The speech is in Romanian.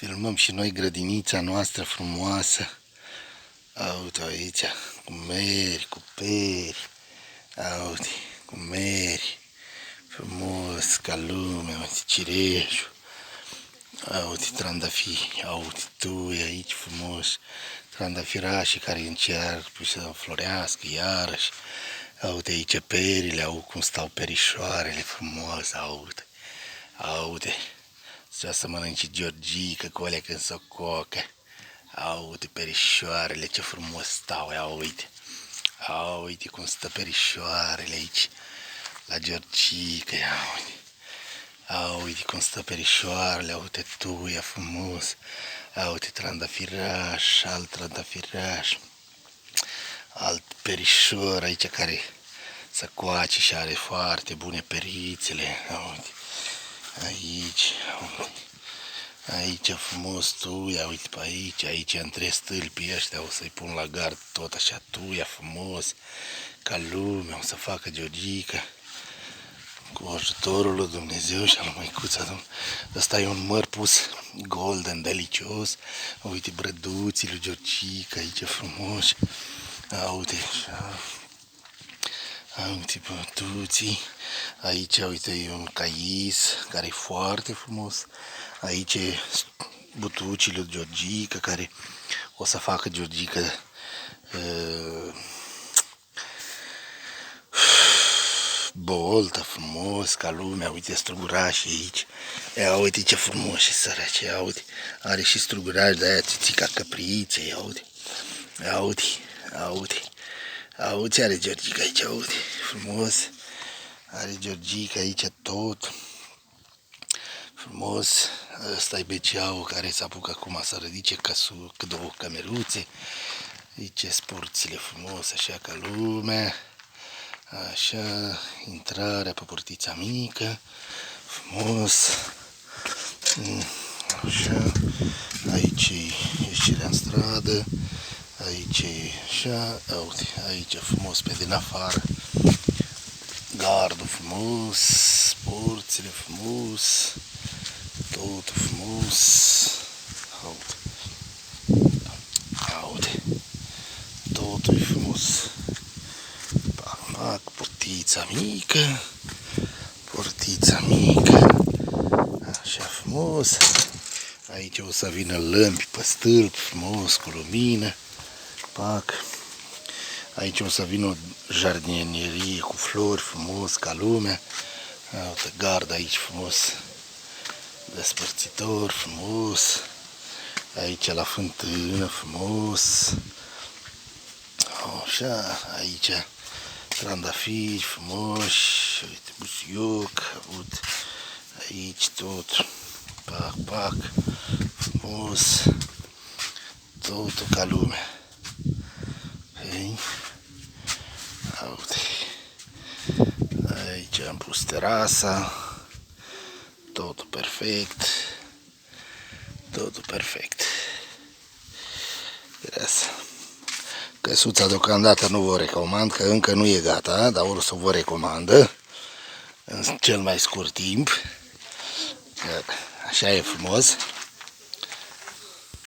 Filmăm și noi grădinița noastră frumoasă. Uite aici, cu meri, cu peri. Uite, cu meri. Frumos, ca lumea, uite, cireșul. Uite, trandafiri, uite, tui aici frumos. Trandafirașii care încearcă să florească iarăși. Uite aici perile, au cum stau perișoarele frumos, uite. Uite, să mănânci Georgica cu alea când s-o cocă. Uite perișoarele, ce frumos stau, uite. Uite cum stă perișoarele aici, la Georgica, uite. Uite cum stă perișoarele, uite tuia frumos. Uite trandafiraș, alt trandafiraș. Alt perișor aici care se coace și are foarte bune perițele. Uite. Aici frumos tuia, uite pe aici între stâlpii ăștia o să-i pun la gard tot așa tuia frumos, ca lumea, o să facă Georgica cu ajutorul lui Dumnezeu și al lui Măicuța. Ăsta e un măr pus golden, delicios. Uite brăduții lui Georgica aici frumoși. Uite așa. Uite brăduții. Aici, uite, e un cais care e foarte frumos. Aici e butucii lui Georgica care o să facă Georgica boltă frumos ca lumea. Uite strugurașii aici. Uite ce frumos și săraci. Uite, are și strugurași de aia țițica căpriței. Uite, are Georgica aici, uite, frumos. Are Georgica aici tot. Frumos. Ăsta e beceaul care se apucă acum să ridice cât două cameruțe. Aici sporțile frumos, așa ca lumea. Așa, intrarea pe portița mică. Frumos. Așa. Aici e ieșirea în stradă. Aici e așa. Uite, aici frumos pe din afară. Gardul frumos, porțile frumos, totul frumos. Uite, totul e frumos. Portița mică, așa frumos. Aici o să vină lămpi pe stâlp, frumos, cu lumină. Aici o să vină o jardinierie cu flori frumos ca lumea. Uite, gard aici frumos, despărțitor frumos. Aici la fântână frumos. Așa, aici trandafiri frumoși. Uite, busuioc, uite, aici tot. Pac, frumos. Totul ca lumea. Uite, aici am pus terasa, totul perfect. Căsuța deocamdată nu vă recomand, că încă nu e gata, dar o să vă recomandă în cel mai scurt timp. Așa e frumos.